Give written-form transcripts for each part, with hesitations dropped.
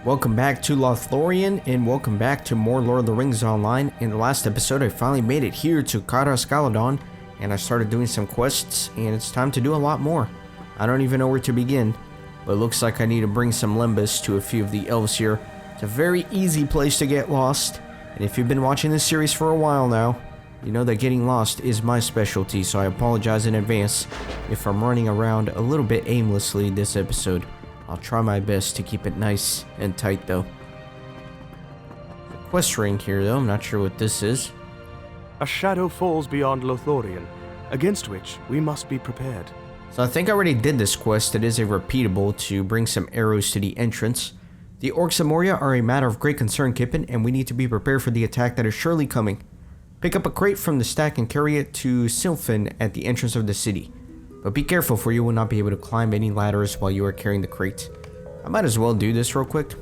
Welcome back to Lothlorien, and welcome back to more Lord of the Rings Online. In the last episode, I finally made it here to Caer-Scaladon, and I started doing some quests, and it's time to do a lot more. I don't even know where to begin, but it looks like I need to bring some limbus to a few of the elves here. It's a very easy place to get lost, and if you've been watching this series for a while now, you know that getting lost is my specialty, so I apologize in advance if I'm running around a little bit aimlessly this episode. I'll try my best to keep it nice and tight though. Quest ring here though, I'm not sure what this is. A shadow falls beyond Lothlorien, against which we must be prepared. So I think I already did this quest. It is a repeatable to bring some arrows to the entrance. The orcs of Moria are a matter of great concern, Kippen, and we need to be prepared for the attack that is surely coming. Pick up a crate from the stack and carry it to Silvan at the entrance of the city. But be careful, for you will not be able to climb any ladders while you are carrying the crate. I might as well do this real quick.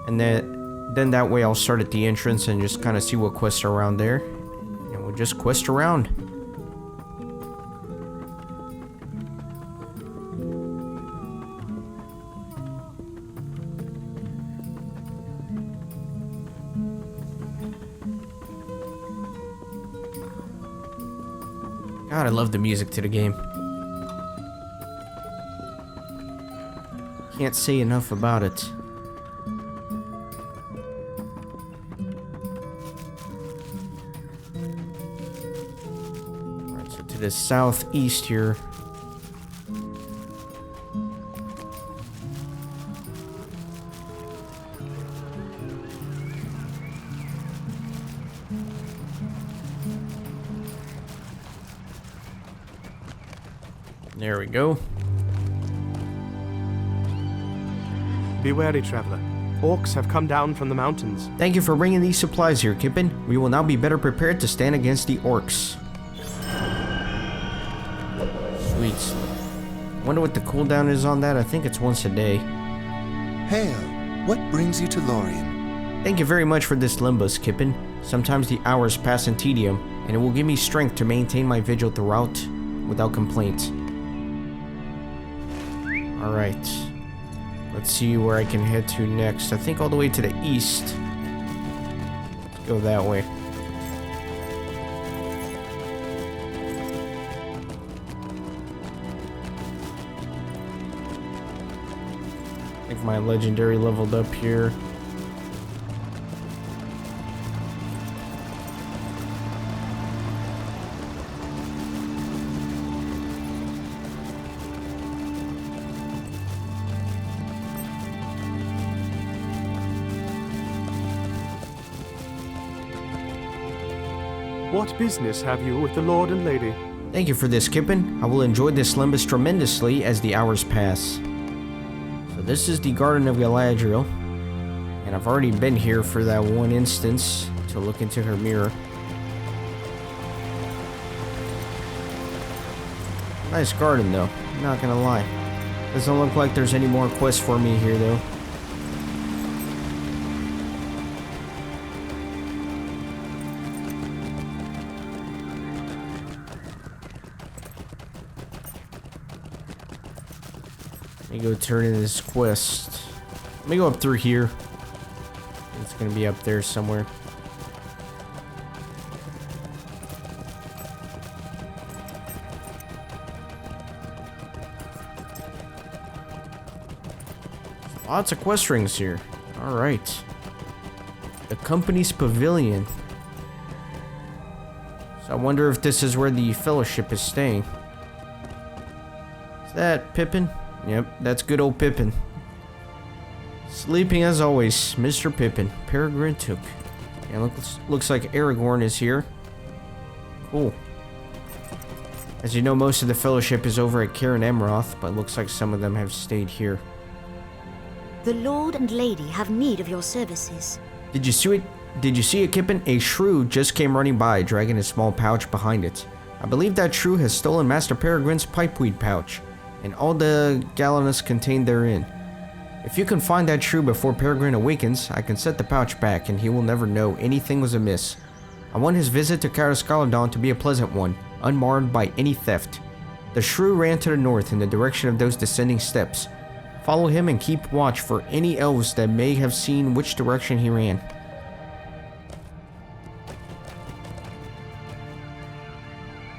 And then that way I'll start at the entrance and just kind of see what quests are around there. And we'll just quest around. God, I love the music to the game. Can't say enough about it. Alright, so to the southeast here. There we go. Be wary, traveler. Orcs have come down from the mountains. Thank you for bringing these supplies here, Kippen. We will now be better prepared to stand against the orcs. Sweet. Wonder what the cooldown is on that. I think it's once a day. Hail, what brings you to Lorien? Thank you very much for this limbus, Kippen. Sometimes the hours pass in tedium, and it will give me strength to maintain my vigil throughout without complaint. Alright, let's see where I can head to next. I think all the way to the east. Let's go that way. I think my legendary leveled up here. What business have you with the Lord and Lady? Thank you for this, Kippen. I will enjoy this limbus tremendously as the hours pass. So this is the Garden of Galadriel, and I've already been here for that one instance to look into her mirror. Nice garden though, not gonna lie. Doesn't look like there's any more quests for me here though. Let me go turn in this quest. Let me go up through here. It's gonna be up there somewhere. Lots of quest rings here. Alright. The company's pavilion. So I wonder if this is where the fellowship is staying. Is that Pippin? Yep, that's good old Pippin. Sleeping as always, Mr. Pippin. Peregrine Took. Yeah, looks like Aragorn is here. Cool. As you know, most of the fellowship is over at Caer Emroth, but looks like some of them have stayed here. The Lord and Lady have need of your services. Did you see it, Kippen? A shrew just came running by, dragging a small pouch behind it. I believe that shrew has stolen Master Peregrine's pipeweed pouch, and all the gallonus contained therein. If you can find that shrew before Peregrine awakens, I can set the pouch back, and he will never know anything was amiss. I want his visit to Caer-Scaladon to be a pleasant one, unmarred by any theft. The shrew ran to the north in the direction of those descending steps. Follow him and keep watch for any elves that may have seen which direction he ran.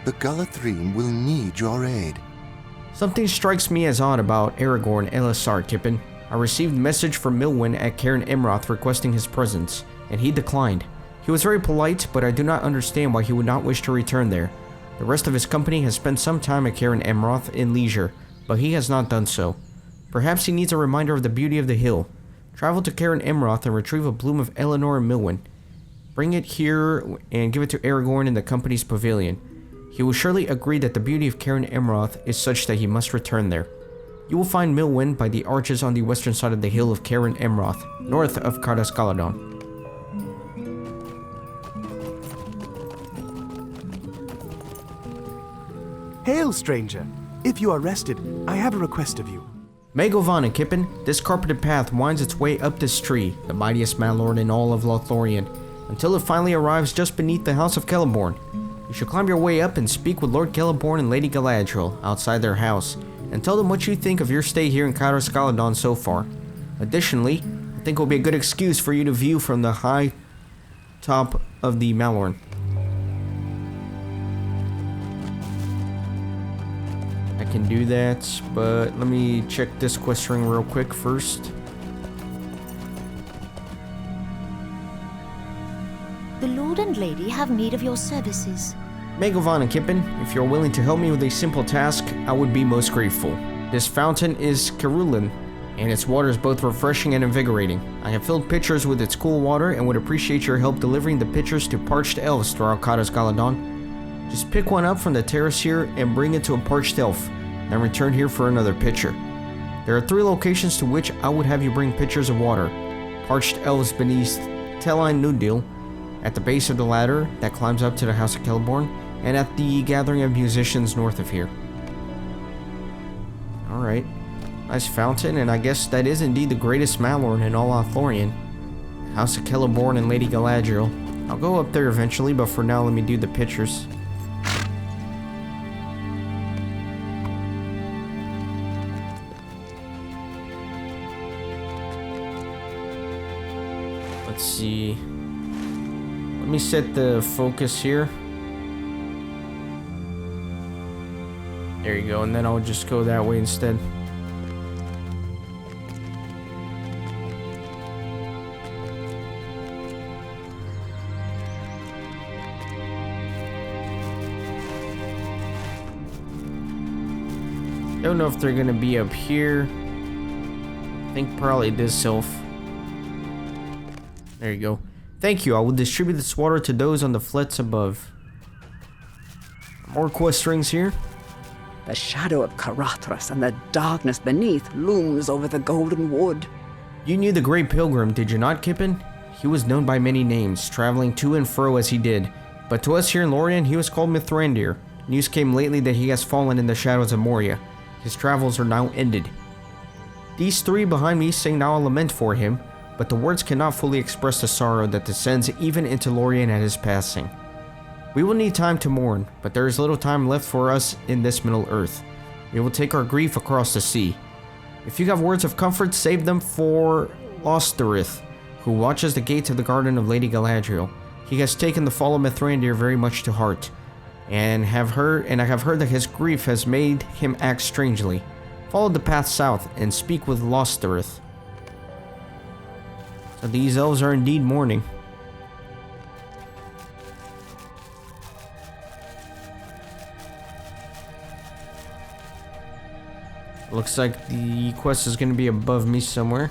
The Galathrene will need your aid. Something strikes me as odd about Aragorn LSR, Kippen. I received a message from Milwyn at Cairn Imroth requesting his presence, and he declined. He was very polite, but I do not understand why he would not wish to return there. The rest of his company has spent some time at Cairn Imroth in leisure, but he has not done so. Perhaps he needs a reminder of the beauty of the hill. Travel to Cairn Imroth and retrieve a bloom of Eleanor and Milwyn. Bring it here and give it to Aragorn in the company's pavilion. He will surely agree that the beauty of Cairn Imroth is such that he must return there. You will find Milwyn by the arches on the western side of the hill of Cairn Imroth, north of Cardas Galadon. Hail, stranger! If you are rested, I have a request of you. Megovan and Kippen, this carpeted path winds its way up this tree, the mightiest manlord in all of Lothlorien, until it finally arrives just beneath the House of Celeborn. You should climb your way up and speak with Lord Celeborn and Lady Galadriel outside their house, and tell them what you think of your stay here in Cardas Galadon so far. Additionally, I think it will be a good excuse for you to view from the high top of the Malorn. I can do that, but let me check this quest ring real quick first. The Lord and Lady have need of your services. Megovan and Kippen, if you're willing to help me with a simple task, I would be most grateful. This fountain is Cerulin, and its water is both refreshing and invigorating. I have filled pitchers with its cool water and would appreciate your help delivering the pitchers to parched elves throughout Cardas Galadon. Just pick one up from the terrace here and bring it to a parched elf, then return here for another pitcher. There are 3 locations to which I would have you bring pitchers of water. Parched elves beneath Teline Nudil, at the base of the ladder that climbs up to the House of Celeborn, and at the Gathering of Musicians north of here. Alright. Nice fountain, and I guess that is indeed the greatest Malorn in all Lothlorien. House of Celeborn and Lady Galadriel. I'll go up there eventually, but for now let me do the pictures. Let's see. Let me set the focus here. There you go, and then I'll just go that way instead. Don't know if they're gonna be up here. I think probably this elf. There you go. Thank you. I will distribute this water to those on the flats above. More quest rings here. The shadow of Karathras and the darkness beneath looms over the golden wood. You knew the Great Pilgrim, did you not, Kippen? He was known by many names, traveling to and fro as he did. But to us here in Lorien, he was called Mithrandir. News came lately that he has fallen in the shadows of Moria. His travels are now ended. These 3 behind me sing now a lament for him, but the words cannot fully express the sorrow that descends even into Lorien at his passing. We will need time to mourn, but there is little time left for us in this Middle Earth. We will take our grief across the sea. If you have words of comfort, save them for Lostarith, who watches the gates of the garden of Lady Galadriel. He has taken the fall of Mithrandir very much to heart, and I have heard that his grief has made him act strangely. Follow the path south and speak with Lostarith. So these elves are indeed mourning. Looks like the quest is going to be above me somewhere.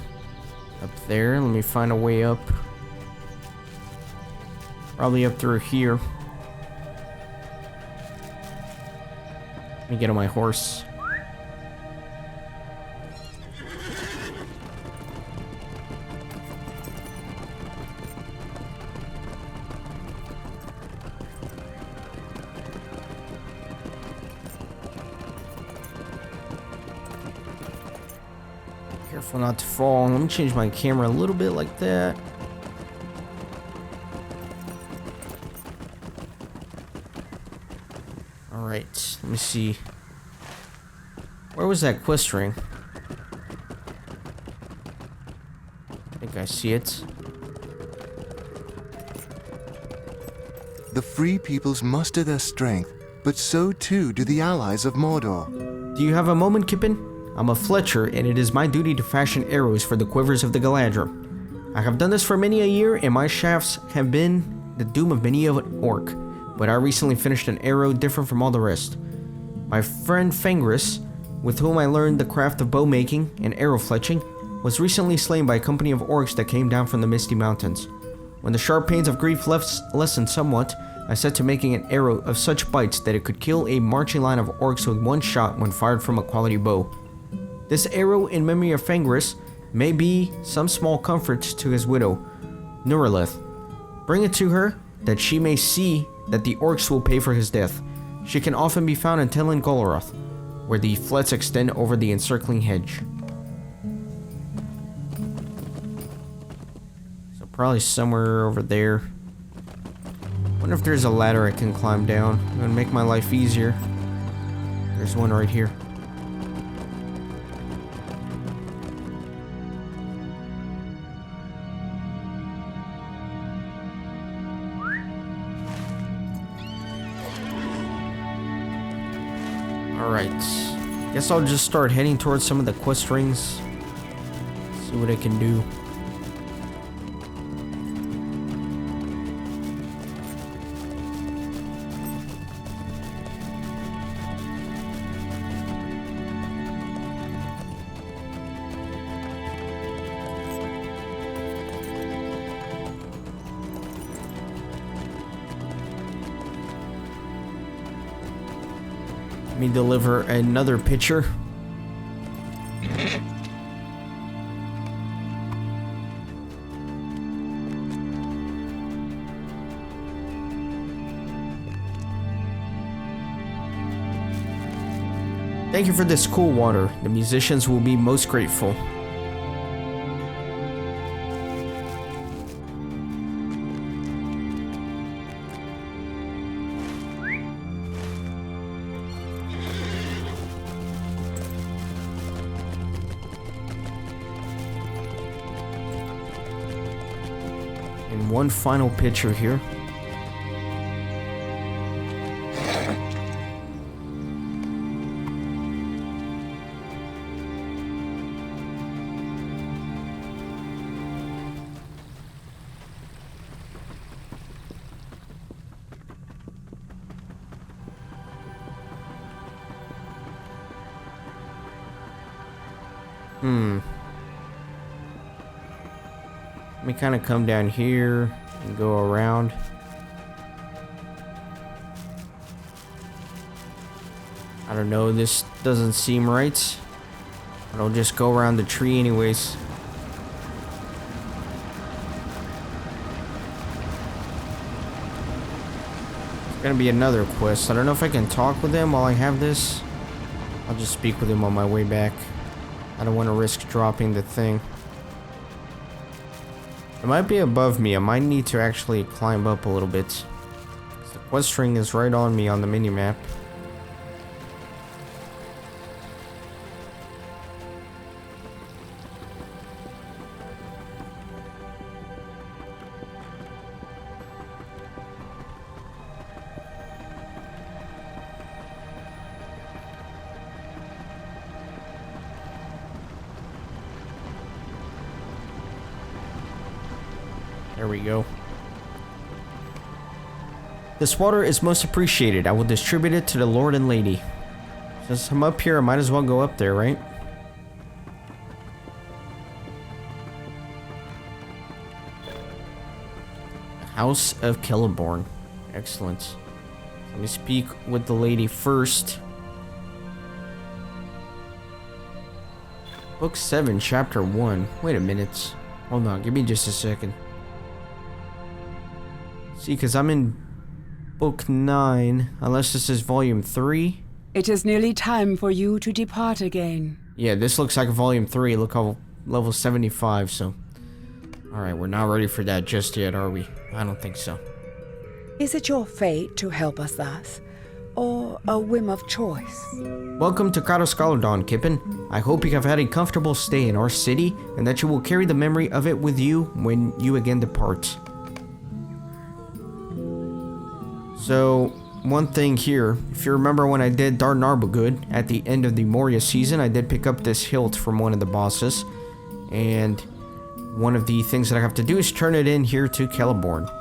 Up there. Let me find a way up. Probably up through here. Let me get on my horse. Careful not to fall. Let me change my camera a little bit like that. Alright, let me see. Where was that quest ring? I see it. The free peoples muster their strength, but so too do the allies of Mordor. Do you have a moment, Kippen? I'm a Fletcher, and it is my duty to fashion arrows for the quivers of the Galadriel. I have done this for many a year, and my shafts have been the doom of many an orc, but I recently finished an arrow different from all the rest. My friend Fenris, with whom I learned the craft of bow making and arrow fletching, was recently slain by a company of orcs that came down from the Misty Mountains. When the sharp pains of grief lessened somewhat, I set to making an arrow of such bites that it could kill a marching line of orcs with one shot when fired from a quality bow. This arrow in memory of Fenris may be some small comfort to his widow, Nuralith. Bring it to her, that she may see that the orcs will pay for his death. She can often be found in Telin Goloroth, where the flats extend over the encircling hedge. So probably somewhere over there. Wonder if there's a ladder I can climb down. It's gonna make my life easier. There's one right here. Alright, guess I'll just start heading towards some of the quest rings. See what I can do. Let me deliver another picture. Thank you for this cool water. The musicians will be most grateful. And one final picture here. Let me kind of come down here and go around. I don't know, this doesn't seem right. But I'll just go around the tree anyways. It's gonna be another quest. I don't know if I can talk with him while I have this. I'll just speak with him on my way back. I don't want to risk dropping the thing. It might be above me. I might need to actually climb up a little bit. The quest ring is right on me on the minimap. There we go. This water is most appreciated. I will distribute it to the Lord and Lady. Since I'm up here, I might as well go up there, right? House of Celeborn. Excellent. Let me speak with the lady first. Book 7, Chapter 1. Wait a minute. Hold on, give me just a second. See, because I'm in Book 9, unless this is Volume 3. It is nearly time for you to depart again. Yeah, this looks like Volume 3. Look how level 75, so... Alright, we're not ready for that just yet, are we? I don't think so. Is it your fate to help us thus? or a whim of choice? Welcome to Kadoskaladon, Kippen. I hope you have had a comfortable stay in our city, and that you will carry the memory of it with you when you again depart. So, one thing here, if you remember when I did Dar Narbogud at the end of the Moria season, I did pick up this hilt from one of the bosses, and one of the things that I have to do is turn it in here to Celeborn.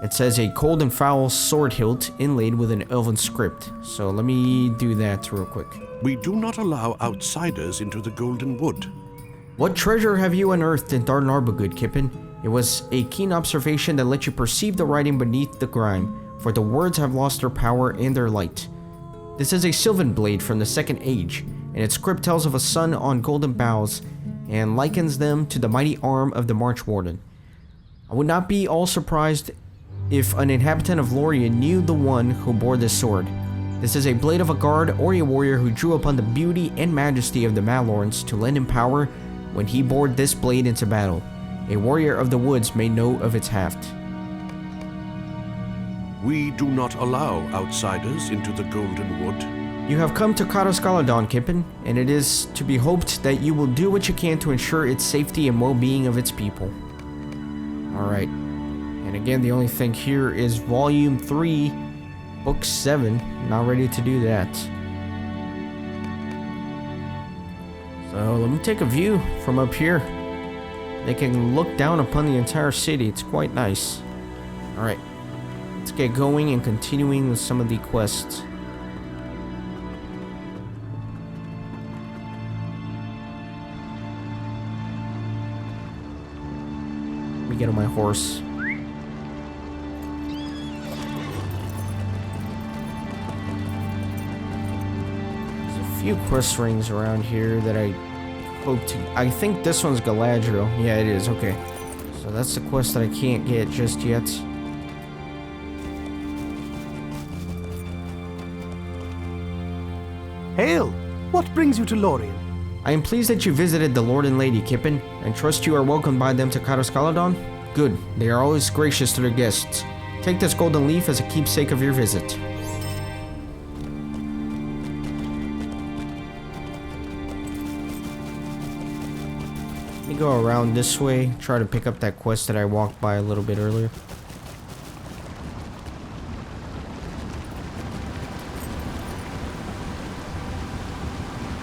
It says a cold and foul sword hilt inlaid with an elven script. So let me do that real quick. We do not allow outsiders into the Golden Wood. What treasure have you unearthed in Dar Narbogud, Kippen? It was a keen observation that let you perceive the writing beneath the grime, for the words have lost their power and their light. This is a Silvan blade from the Second Age, and its script tells of a sun on golden boughs and likens them to the mighty arm of the March Warden. I would not be all surprised if an inhabitant of Lorien knew the one who bore this sword. This is a blade of a guard or a warrior who drew upon the beauty and majesty of the Malorns to lend him power when he bore this blade into battle. A warrior of the woods may know of its haft. We do not allow outsiders into the Golden Wood. You have come to Kadoskaladon, Kippen, and it is to be hoped that you will do what you can to ensure its safety and well-being of its people. Alright. And again, the only thing here is Volume 3, Book 7. Not ready to do that. So let me take a view from up here. They can look down upon the entire city. It's quite nice. Alright. Let's get going and continuing with some of the quests. Let me get on my horse. Few quest rings around here that I hope to. I think this one's Galadriel. Yeah, it is. Okay. So that's the quest that I can't get just yet. Hail! What brings you to Lorien? I am pleased that you visited the Lord and Lady Kippen, and trust you are welcomed by them to Kadoskaladon. Good. They are always gracious to their guests. Take this golden leaf as a keepsake of your visit. Go around this way, try to pick up that quest that I walked by a little bit earlier.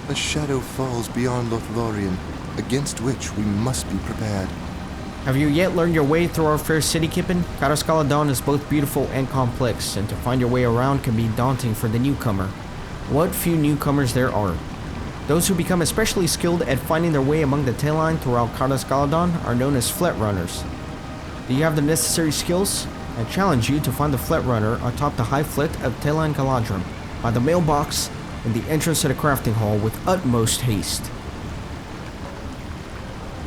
A shadow falls beyond Lothlorien, against which we must be prepared. Have you yet learned your way through our fair city, Kippen? Kadoskaladon is both beautiful and complex, and to find your way around can be daunting for the newcomer. What few newcomers there are. Those who become especially skilled at finding their way among the Teyline throughout Kadoskaladon are known as Flet Runners. Do you have the necessary skills? I challenge you to find the Flet Runner atop the High Flet of Teyline Galadrim, by the mailbox and the entrance to the crafting hall with utmost haste.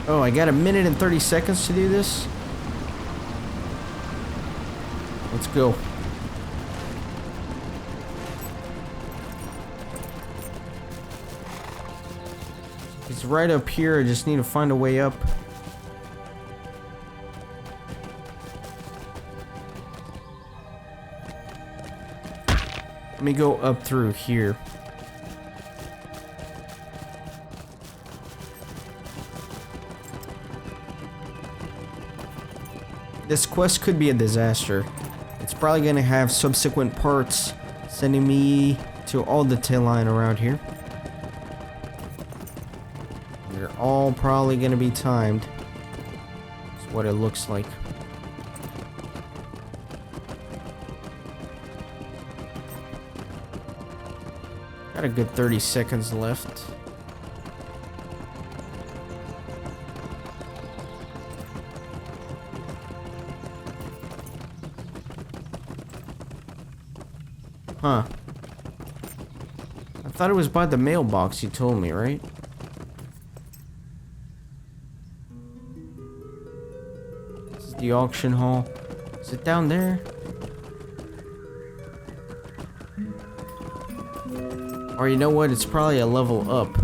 Oh, I got a minute and 30 seconds to do this? Let's go. It's right up here, I just need to find a way up. Let me go up through here. This quest could be a disaster. It's probably gonna have subsequent parts sending me to all the Teyline around here. They're all probably gonna be timed. That's what it looks like. Got a good 30 seconds left. Huh. I thought it was by the mailbox, you told me, right? This is the auction hall. Is it down there? Or you know what? It's probably a level up.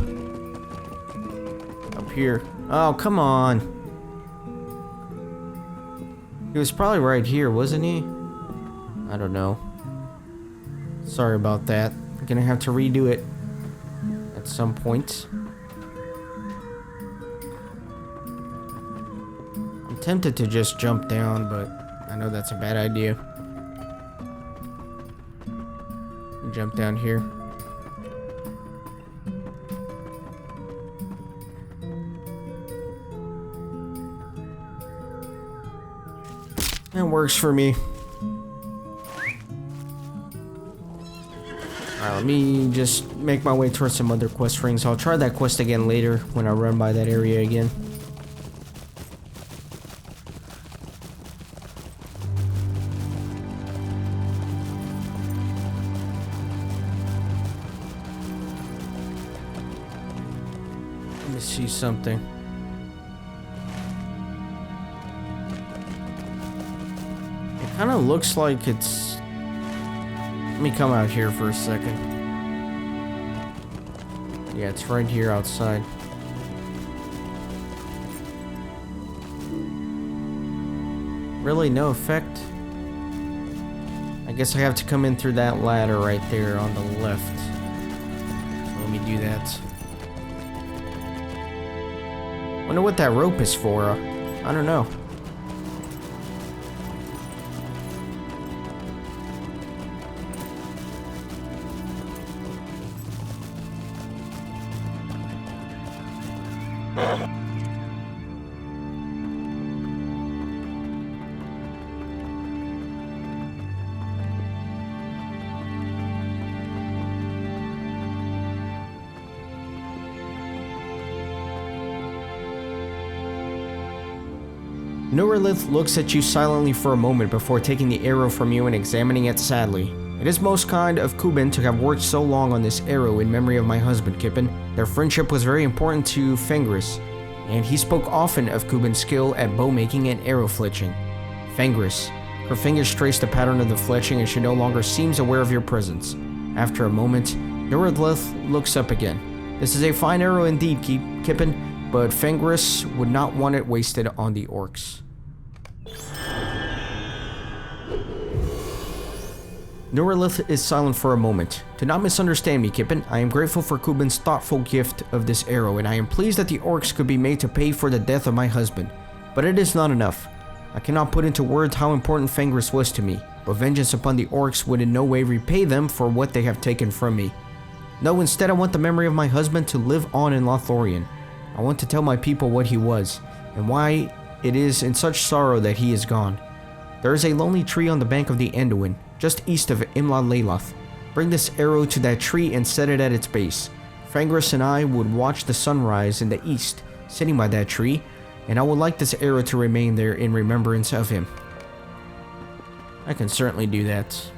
Up here. Oh, come on. He was probably right here, wasn't he? I don't know. Sorry about that. I'm gonna have to redo it at some point. I'm tempted to just jump down, but I know that's a bad idea. Jump down here. That works for me. Alright, let me just make my way towards some other quest rings. I'll try that quest again later when I run by that area again. Let me see something. It kind of looks like it's... Let me come out here for a second. Yeah, it's right here outside. Really no effect. I guess I have to come in through that ladder right there on the left. Let me do that. Wonder what that rope is for. I don't know. Nuralith looks at you silently for a moment before taking the arrow from you and examining it sadly. It is most kind of Kuben to have worked so long on this arrow in memory of my husband, Kippen. Their friendship was very important to Fenris, and he spoke often of Kuben's skill at bow making and arrow fletching. Fenris. Her fingers trace the pattern of the fletching and she no longer seems aware of your presence. After a moment, Nuralith looks up again. This is a fine arrow indeed, Kippen, but Fenris would not want it wasted on the orcs. Nuralith is silent for a moment. Do not misunderstand me, Kippen. I am grateful for Kuben's thoughtful gift of this arrow, and I am pleased that the orcs could be made to pay for the death of my husband. But it is not enough. I cannot put into words how important Fenris was to me, but vengeance upon the orcs would in no way repay them for what they have taken from me. No, instead I want the memory of my husband to live on in Lothlorien. I want to tell my people what he was, and why it is in such sorrow that he is gone. There is a lonely tree on the bank of the Anduin, just east of Imla Leiloth. Bring this arrow to that tree and set it at its base. Fenris and I would watch the sunrise in the east, sitting by that tree, and I would like this arrow to remain there in remembrance of him. I can certainly do that.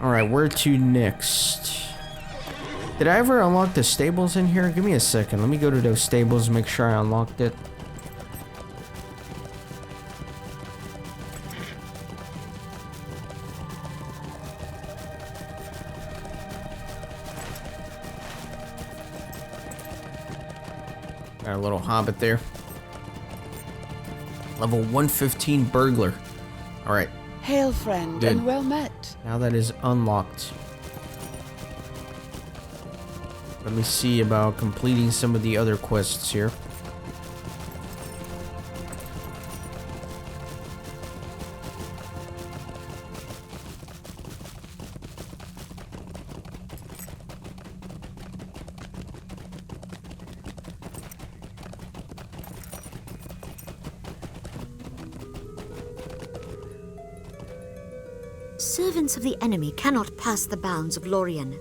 Alright, where to next? Did I ever unlock the stables in here? Give me a second. Let me go to those stables and make sure I unlocked it. Got a little hobbit there. Level 115 burglar. Alright. Hail, friend, Good. and well met. Now that is unlocked. Let me see about completing some of the other quests here. Servants of the enemy cannot pass the bounds of Lorien.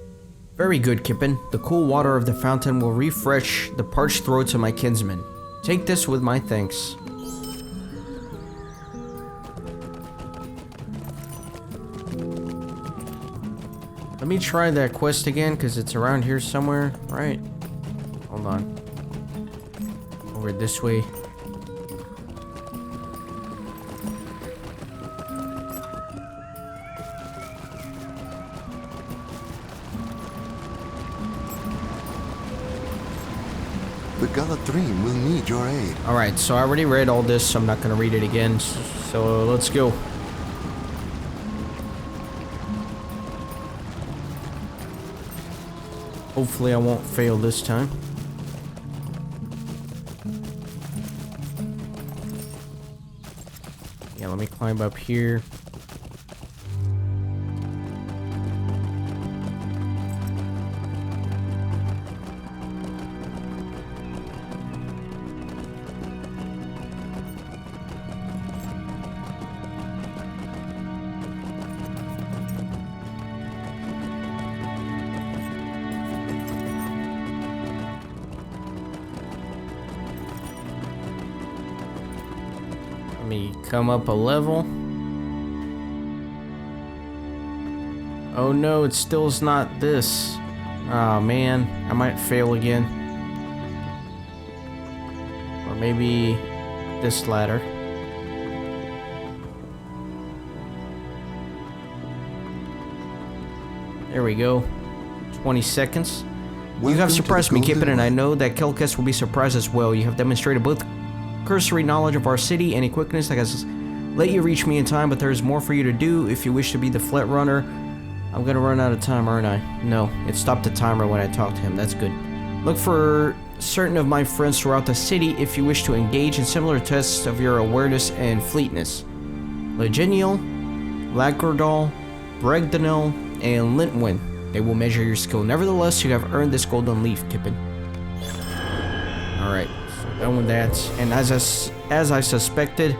Very good, Kippen. The cool water of the fountain will refresh the parched throats of my kinsmen. Take this with my thanks. Let me try that quest again, because it's around here somewhere, right? Hold on. Over this way. The Galadrim will need your aid. Alright, so I already read all this, so I'm not gonna read it again. So let's go. Hopefully I won't fail this time. Yeah, let me climb up here. Let me come up a level. Oh no, it still is not this. Oh man, I might fail again. Or maybe this ladder. There we go. 20 seconds. You have surprised me, Kippen, and I know that Kelkes will be surprised as well. You have demonstrated both cursory knowledge of our city and a quickness that has let you reach me in time, but there is more for you to do if you wish to be the Flet Runner. I'm gonna run out of time, aren't I? No, it stopped the timer when I talked to him. That's good. Look for certain of my friends throughout the city if you wish to engage in similar tests of your awareness and fleetness. Legenial, Lagardal, Bregdanel, and Lintwin. They will measure your skill. Nevertheless, you have earned this golden leaf, Kippen. Alright, so done with that. And as I suspected,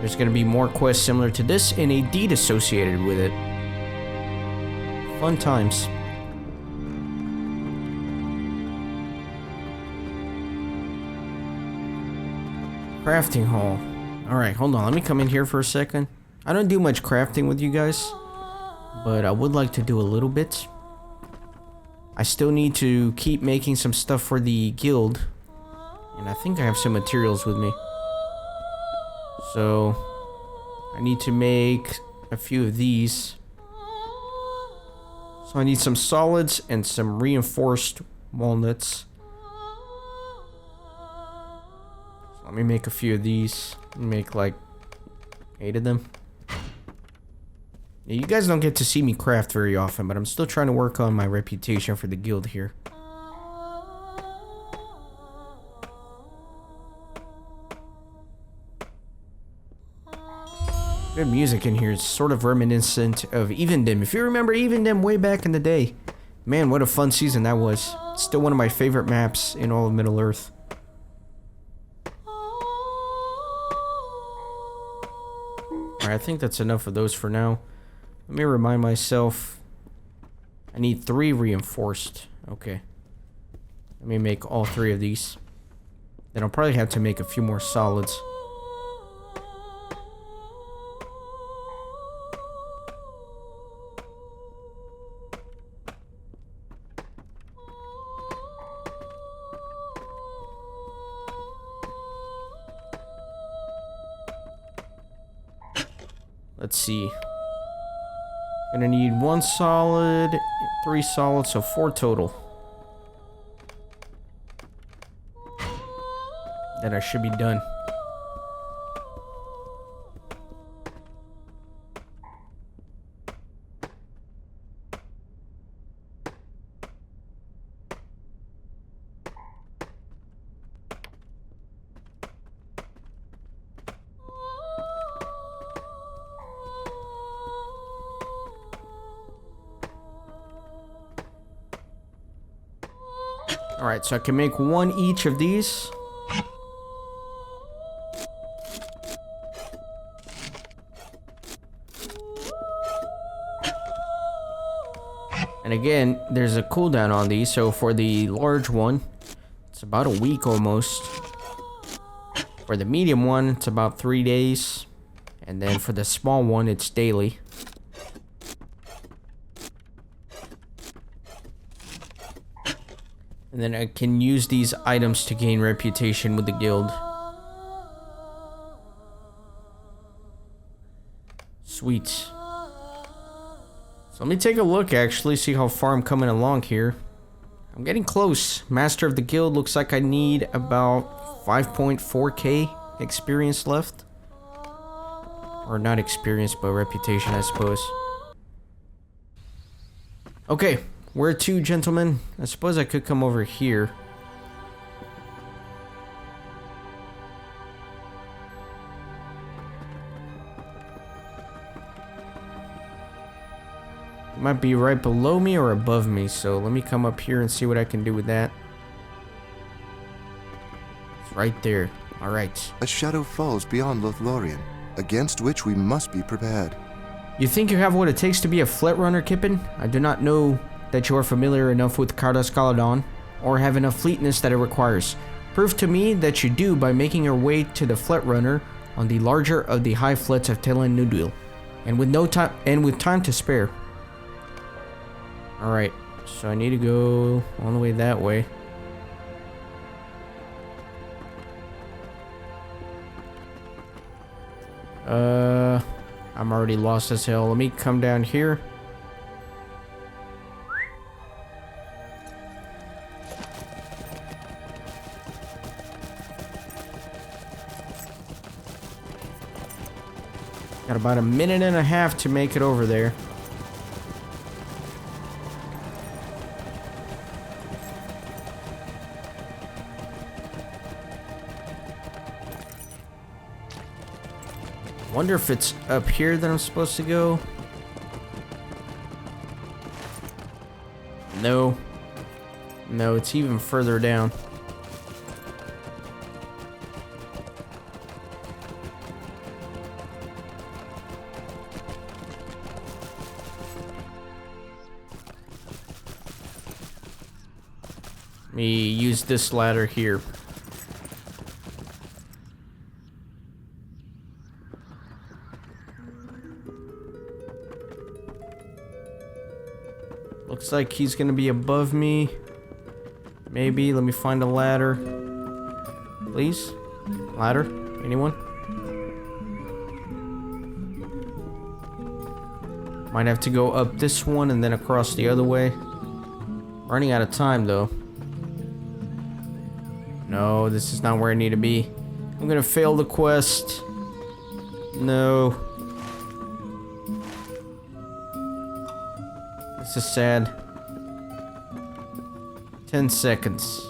there's going to be more quests similar to this and a deed associated with it. Fun times. Crafting hall. Alright, hold on. Let me come in here for a second. I don't do much crafting with you guys, but I would like to do a little bit. I still need to keep making some stuff for the guild, and I think I have some materials with me. So I need to make a few of these. So I need some solids and some reinforced walnuts. So let me make a few of these. Make like 8 of them. Yeah, you guys don't get to see me craft very often, but I'm still trying to work on my reputation for the guild here. Good music in here. It's sort of reminiscent of Evendim. If you remember Evendim way back in the day. Man, what a fun season that was. It's still one of my favorite maps in all of Middle-earth. Alright, I think that's enough of those for now. Let me remind myself. I need 3 reinforced. Okay. Let me make all 3 of these. Then I'll probably have to make a few more solids. Let's see. Gonna need 1 solid, 3 solids, so 4 total. Then I should be done. Alright, so I can make 1 each of these. And again, there's a cooldown on these, so for the large one, it's about a week almost. For the medium one, it's about 3 days. And then for the small one, it's daily. And then I can use these items to gain reputation with the guild. Sweet. So let me take a look, actually, see how far I'm coming along here. I'm getting close. Master of the Guild, looks like I need about 5.4k experience left. Or not experience, but reputation, I suppose. Okay, where to, gentlemen? I suppose I could come over here. It might be right below me or above me, so let me come up here and see what I can do with that. It's right there. Alright. A shadow falls beyond Lothlorien, against which we must be prepared. You think you have what it takes to be a fleet runner, Kippen? I do not know that you are familiar enough with Cardaskaladon, or have enough fleetness that it requires. Prove to me that you do by making your way to the fleet runner on the larger of the high flets of Telan Nudil, and with time to spare. Alright, so I need to go all the way that way. I'm already lost as hell. Let me come down here. Got about a minute and a half to make it over there. Wonder if it's up here that I'm supposed to go. No. No, it's even further down. Let me use this ladder here. Looks like he's gonna be above me. Maybe. Let me find a ladder. Please? Ladder? Anyone? Might have to go up this one and then across the other way. Running out of time though. No, this is not where I need to be. I'm gonna fail the quest. No. This is sad. 10 seconds.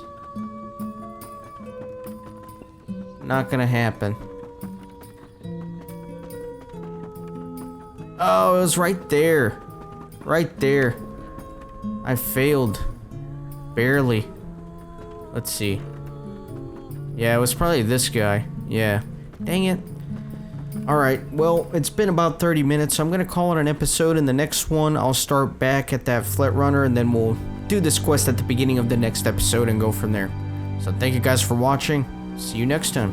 Not gonna happen. Oh, it was right there. Right there. I failed. Barely. Let's see. Yeah, it was probably this guy. Yeah. Dang it. Alright, well, it's been about 30 minutes, so I'm gonna call it an episode. In the next one, I'll start back at that fleet runner, and then we'll do this quest at the beginning of the next episode and go from there. So thank you guys for watching. See you next time.